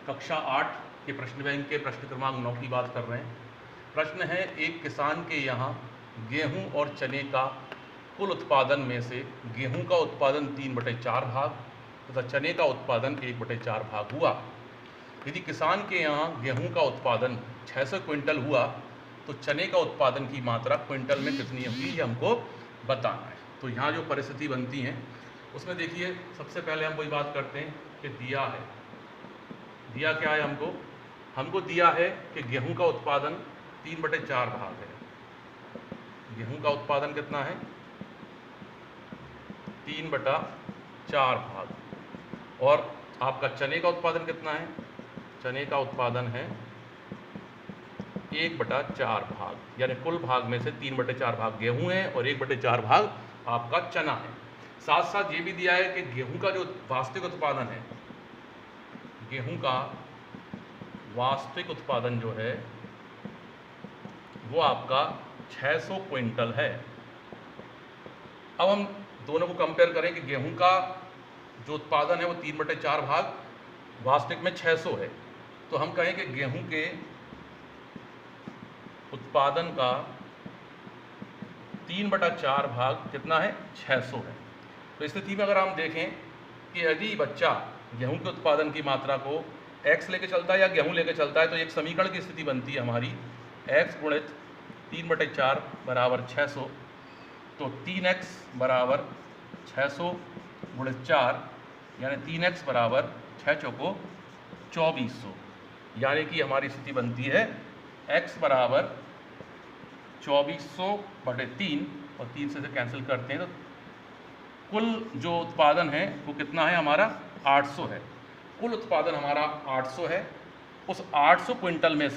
कक्षा 8 के प्रश्न बैंक के प्रश्न क्रमांक 9 की बात कर रहे हैं। प्रश्न है, एक किसान के यहाँ गेहूं और चने का कुल उत्पादन में से गेहूं का उत्पादन 3/4 भाग तथा चने का उत्पादन 1/4 भाग हुआ। यदि किसान के यहाँ गेहूं का उत्पादन 600 क्विंटल हुआ तो चने का उत्पादन की मात्रा क्विंटल में कितनी होगी, ये हमको बताना है। तो यहाँ जो परिस्थिति बनती है उसमें देखिए, सबसे पहले हम वही बात करते हैं कि दिया क्या है हमको दिया है कि गेहूं का उत्पादन 3/4 भाग है। गेहूं का उत्पादन कितना है? 3/4 भाग। और आपका चने का उत्पादन कितना है? चने का उत्पादन है 1/4 भाग, यानी कुल भाग में से 3/4 भाग गेहूं है और 1/4 भाग आपका चना है। साथ साथ ये भी दिया है कि गेहूं का जो वास्तविक उत्पादन है, गेहूं का वास्तविक उत्पादन जो है वो आपका 600 क्विंटल है। अब हम दोनों को कंपेयर करें कि गेहूं का जो उत्पादन है वो 3/4 भाग, वास्तविक में 600 है, तो हम कहें कि गेहूं के उत्पादन का 3/4 भाग कितना है? 600 है। तो इस स्थिति में अगर हम देखें कि यदि बच्चा गेहूं के उत्पादन की मात्रा को x लेके चलता है या गेहूं लेके चलता है, तो एक समीकरण की स्थिति बनती है हमारी x गुणित 3/4 बराबर 600। तो 3x बराबर 600 गुणित 4, यानी 3x बराबर 6 चौको 2400, यानी कि हमारी स्थिति बनती है x बराबर 2400/3 और 3 से कैंसिल करते हैं तो कुल जो उत्पादन है वो कितना है हमारा? 800 है। कुल उत्पादन हमारा 800 है। उस 800 क्विंटल में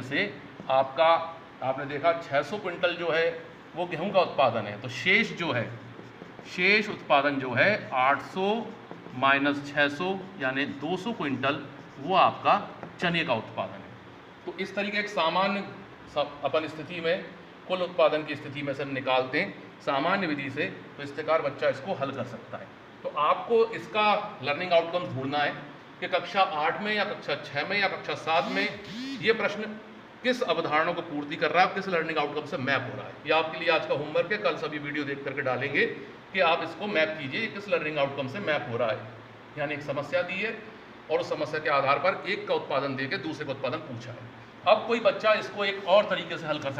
से आपका, आपने देखा 600 क्विंटल जो है वो गेहूं का उत्पादन है, तो शेष उत्पादन जो है 800 माइनस 600 यानी 200 क्विंटल, वो आपका चने का उत्पादन है। तो इस तरीके एक सामान्य अपन स्थिति में कुल उत्पादन की स्थिति में से निकालते हैं सामान्य विधि से, तो इस प्रकार बच्चा इसको हल कर सकता है। तो आपको इसका लर्निंग आउटकम ढूंढना है कि कक्षा 8 में या कक्षा 6 में या कक्षा 7 में ये प्रश्न किस अवधारणा को पूर्ति कर रहा है, किस लर्निंग आउटकम से मैप हो रहा है। ये आपके लिए आज का होमवर्क है। कल सभी वीडियो देख करके डालेंगे कि आप इसको मैप कीजिए, किस लर्निंग आउटकम से मैप हो रहा है। यानी एक समस्या दी है और उस समस्या के आधार पर एक का उत्पादन देकर दूसरे का उत्पादन पूछा है। अब कोई बच्चा इसको एक और तरीके से हल कर सकता है।